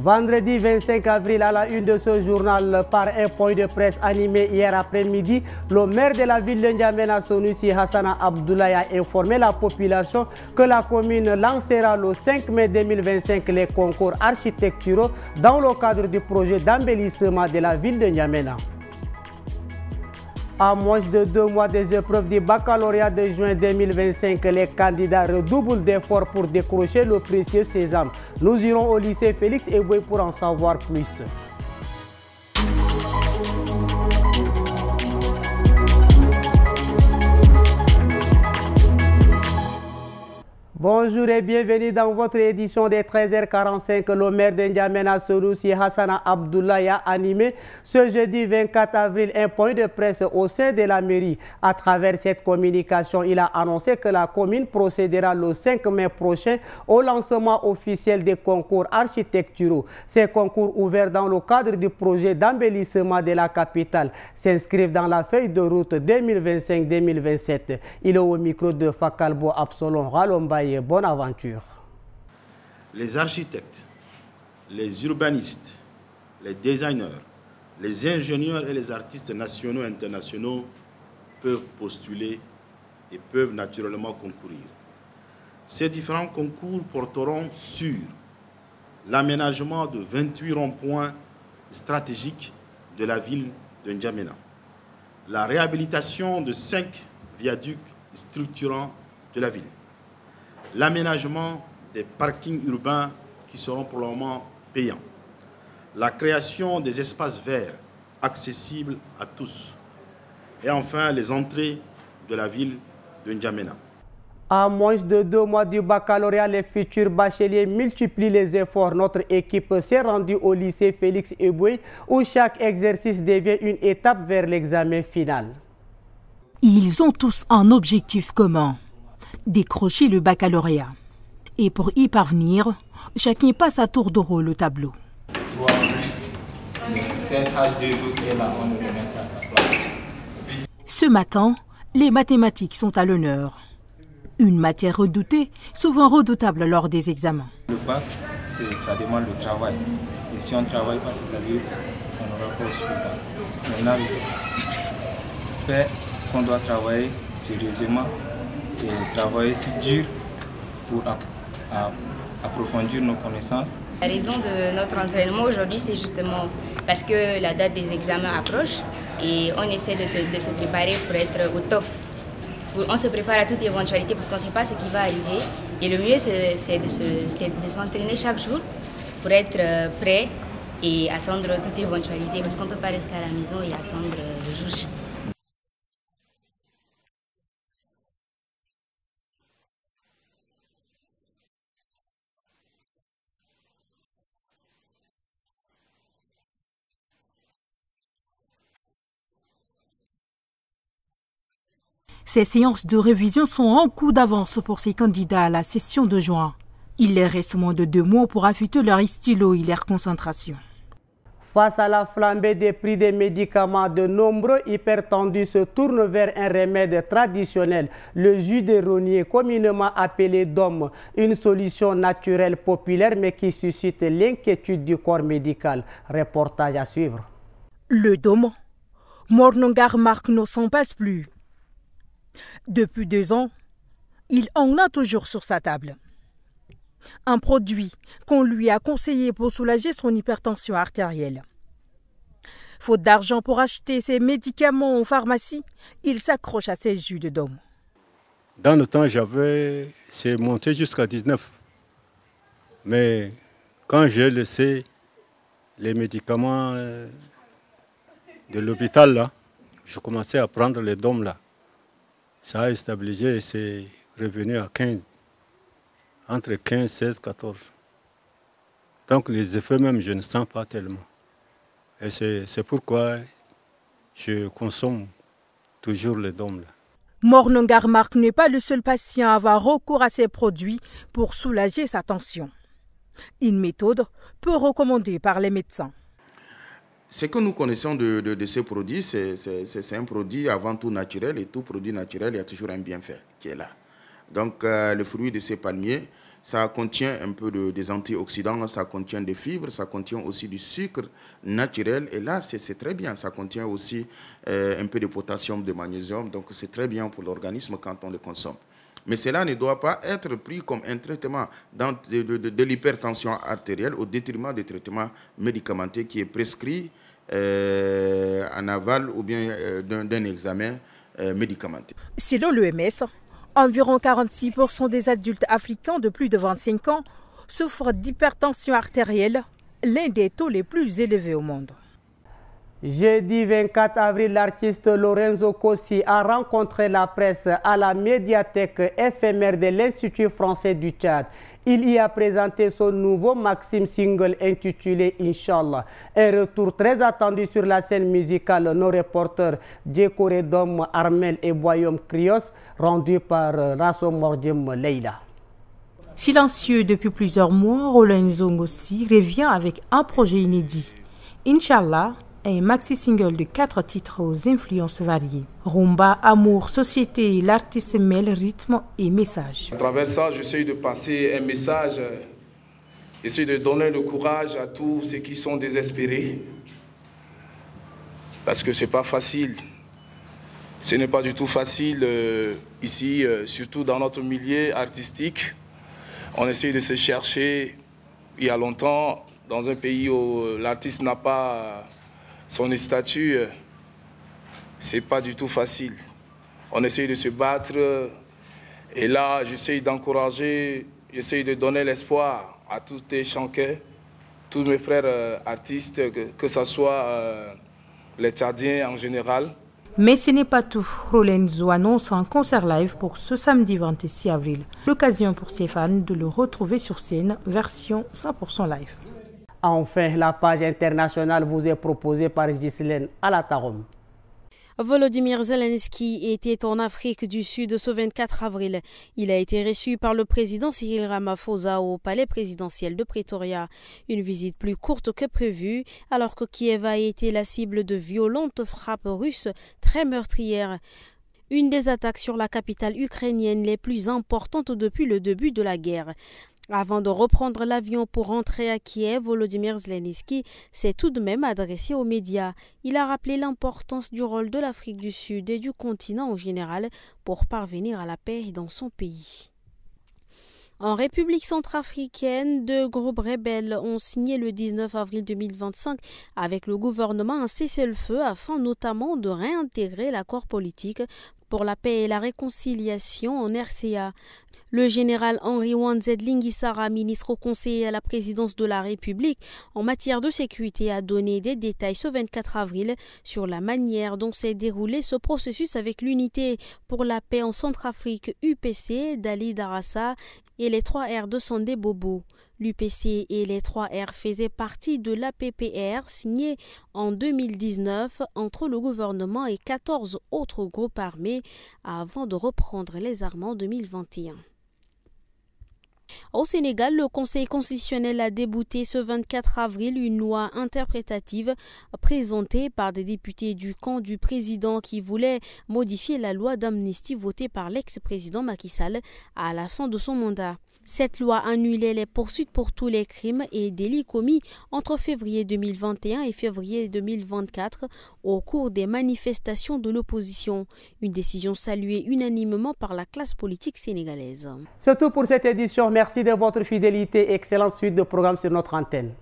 Vendredi 25 avril, à la une de ce journal, par un point de presse animé hier après-midi, le maire de la ville de N'Djamena, Sonusi Hassana Abdoulaye, a informé la population que la commune lancera le 5 mai 2025 les concours architecturaux dans le cadre du projet d'embellissement de la ville de N'Djamena. À moins de 2 mois des épreuves du baccalauréat de juin 2025, les candidats redoublent d'efforts pour décrocher le précieux sésame. Nous irons au lycée Félix Eboué pour en savoir plus. Bonjour et bienvenue dans votre édition des 13h45. Le maire de N'Djamena, Sonusi Hassana Abdoulaye, a animé ce jeudi 24 avril un point de presse au sein de la mairie. À travers cette communication, il a annoncé que la commune procédera le 5 mai prochain au lancement officiel des concours architecturaux. Ces concours ouverts dans le cadre du projet d'embellissement de la capitale s'inscrivent dans la feuille de route 2025-2027. Il est au micro de Fakalbo Absalon Ralombaye. Bonne aventure. Les architectes, les urbanistes, les designers, les ingénieurs et les artistes nationaux et internationaux peuvent postuler et peuvent naturellement concourir. Ces différents concours porteront sur l'aménagement de 28 ronds-points stratégiques de la ville de N'Djamena, la réhabilitation de 5 viaducs structurants de la ville, l'aménagement des parkings urbains qui seront pour le moment payants, la création des espaces verts accessibles à tous et enfin les entrées de la ville de N'Djamena. À moins de 2 mois du baccalauréat, les futurs bacheliers multiplient les efforts. Notre équipe s'est rendue au lycée Félix Eboué où chaque exercice devient une étape vers l'examen final. Ils ont tous un objectif commun: décrocher le baccalauréat. Et pour y parvenir, chacun passe à tour de rôle au tableau. 3 plus 7 H2O qui est là, on le remet ça à sa place. Ce matin, les mathématiques sont à l'honneur. Une matière redoutée, souvent redoutable lors des examens. Le bac, ça demande le travail. Et si on ne travaille pas, c'est-à-dire qu'on n'aura pas aussi le bac. Maintenant, le fait qu'on doit travailler sérieusement et travailler si dur pour approfondir nos connaissances. La raison de notre entraînement aujourd'hui, c'est justement parce que la date des examens approche et on essaie de se préparer pour être au top. On se prépare à toute éventualité parce qu'on ne sait pas ce qui va arriver. Et le mieux, c'est de s'entraîner chaque jour pour être prêt et attendre toute éventualité parce qu'on ne peut pas rester à la maison et attendre le jour J. Ces séances de révision sont en coup d'avance pour ces candidats à la session de juin. Il leur reste moins de 2 mois pour affûter leur stylo et leur concentration. Face à la flambée des prix des médicaments, de nombreux hypertendus se tournent vers un remède traditionnel, le jus de rognier, communément appelé DOM, une solution naturelle populaire mais qui suscite l'inquiétude du corps médical. Reportage à suivre. Le DOM, Mornongar Marc ne s'en passe plus. Depuis 2 ans, il en a toujours sur sa table. Un produit qu'on lui a conseillé pour soulager son hypertension artérielle. Faute d'argent pour acheter ses médicaments en pharmacie, il s'accroche à ses jus de DOM. Dans le temps, c'est monté jusqu'à 19. Mais quand j'ai laissé les médicaments de l'hôpital, là, je commençais à prendre les DOM là. Ça a stabilisé et c'est revenu à 15, entre 15, 16, 14. Donc les effets même, je ne sens pas tellement. Et c'est pourquoi je consomme toujours les DOM là. Mornongar Marc n'est pas le seul patient à avoir recours à ces produits pour soulager sa tension. Une méthode peu recommandée par les médecins. Ce que nous connaissons de ces produits, c'est un produit avant tout naturel, et tout produit naturel, il y a toujours un bienfait qui est là. Donc le fruit de ces palmiers Ça contient un peu des antioxydants, ça contient des fibres, ça contient aussi du sucre naturel. Et là, c'est très bien. Ça contient aussi un peu de potassium, de magnésium. Donc, c'est très bien pour l'organisme quand on le consomme. Mais cela ne doit pas être pris comme un traitement de l'hypertension artérielle au détriment des traitements médicamenteux qui est prescrit en aval ou bien d'un examen médicamenteux. Selon l'OMS, environ 46% des adultes africains de plus de 25 ans souffrent d'hypertension artérielle, l'un des taux les plus élevés au monde. Jeudi 24 avril, l'artiste Lorenzo Cossi a rencontré la presse à la médiathèque éphémère de l'Institut français du Tchad. Il y a présenté son nouveau Maxime single intitulé Inch'Allah. Un retour très attendu sur la scène musicale. Nos reporters Djeko Redom, Armel et Boyom Krios, rendus par Rasso Mordim Leila. Silencieux depuis plusieurs mois, Lorenzo Cossi revient avec un projet inédit. Inch'Allah, un maxi-single de 4 titres aux influences variées. Rumba, amour, société, l'artiste mêle rythme et message. À travers ça, j'essaie de passer un message, j'essaie de donner le courage à tous ceux qui sont désespérés. Parce que ce n'est pas facile. Ce n'est pas du tout facile ici, surtout dans notre milieu artistique. On essaie de se chercher il y a longtemps dans un pays où l'artiste n'a pas son statut, c'est pas du tout facile. On essaye de se battre et là, j'essaye d'encourager, j'essaye de donner l'espoir à tous les chancres, tous mes frères artistes, que ce soit les Tchadiens en général. Mais ce n'est pas tout. Lorenzo annonce un concert live pour ce samedi 26 avril. L'occasion pour ses fans de le retrouver sur scène, version 100% live. Enfin, la page internationale vous est proposée par Ghislaine Alatarom. Volodymyr Zelensky était en Afrique du Sud ce 24 avril. Il a été reçu par le président Cyril Ramaphosa au palais présidentiel de Pretoria. Une visite plus courte que prévue, alors que Kiev a été la cible de violentes frappes russes très meurtrières. Une des attaques sur la capitale ukrainienne les plus importantes depuis le début de la guerre. Avant de reprendre l'avion pour rentrer à Kiev, Volodymyr Zelensky s'est tout de même adressé aux médias. Il a rappelé l'importance du rôle de l'Afrique du Sud et du continent en général pour parvenir à la paix dans son pays. En République centrafricaine, 2 groupes rebelles ont signé le 19 avril 2025 avec le gouvernement un cessez-le-feu afin notamment de réintégrer l'accord politique pour la paix et la réconciliation en RCA. Le général Henry Wanzed Lingisara, ministre conseiller à la présidence de la République en matière de sécurité, a donné des détails ce 24 avril sur la manière dont s'est déroulé ce processus avec l'unité pour la paix en Centrafrique UPC d'Ali Darassa et les 3R de Sandé Bobo. L'UPC et les 3R faisaient partie de l'APPR signée en 2019 entre le gouvernement et 14 autres groupes armés avant de reprendre les armes en 2021. Au Sénégal, le Conseil constitutionnel a débouté ce 24 avril une loi interprétative présentée par des députés du camp du président qui voulaient modifier la loi d'amnistie votée par l'ex-président Macky Sall à la fin de son mandat. Cette loi annulait les poursuites pour tous les crimes et délits commis entre février 2021 et février 2024 au cours des manifestations de l'opposition. Une décision saluée unanimement par la classe politique sénégalaise. C'est tout pour cette édition. Merci de votre fidélité et excellente suite de programmes sur notre antenne.